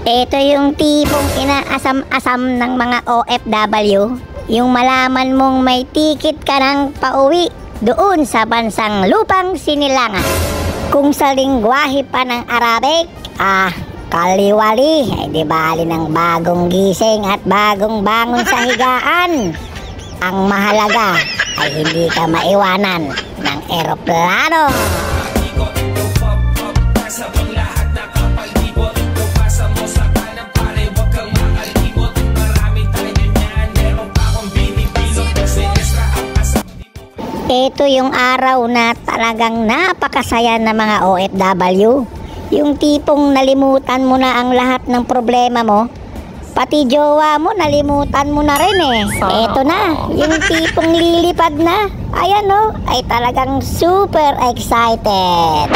Ito yung tipong inaasam-asam ng mga OFW. Yung malaman mong may ticket ka ng pauwi doon sa bansang lupang sinilangan. Kung sa lingwahe pa ng Arabic, kaliwali, di bali ng bagong gising at bagong bangon sa higaan. Ang mahalaga ay hindi ka maiwanan ng eroplano. Ito yung araw na talagang napakasaya ng mga OFW. Yung tipong nalimutan mo na ang lahat ng problema mo. Pati jowa mo, nalimutan mo na rin eh. Ito na, yung tipong lilipad na. Ayan o, ay talagang super excited.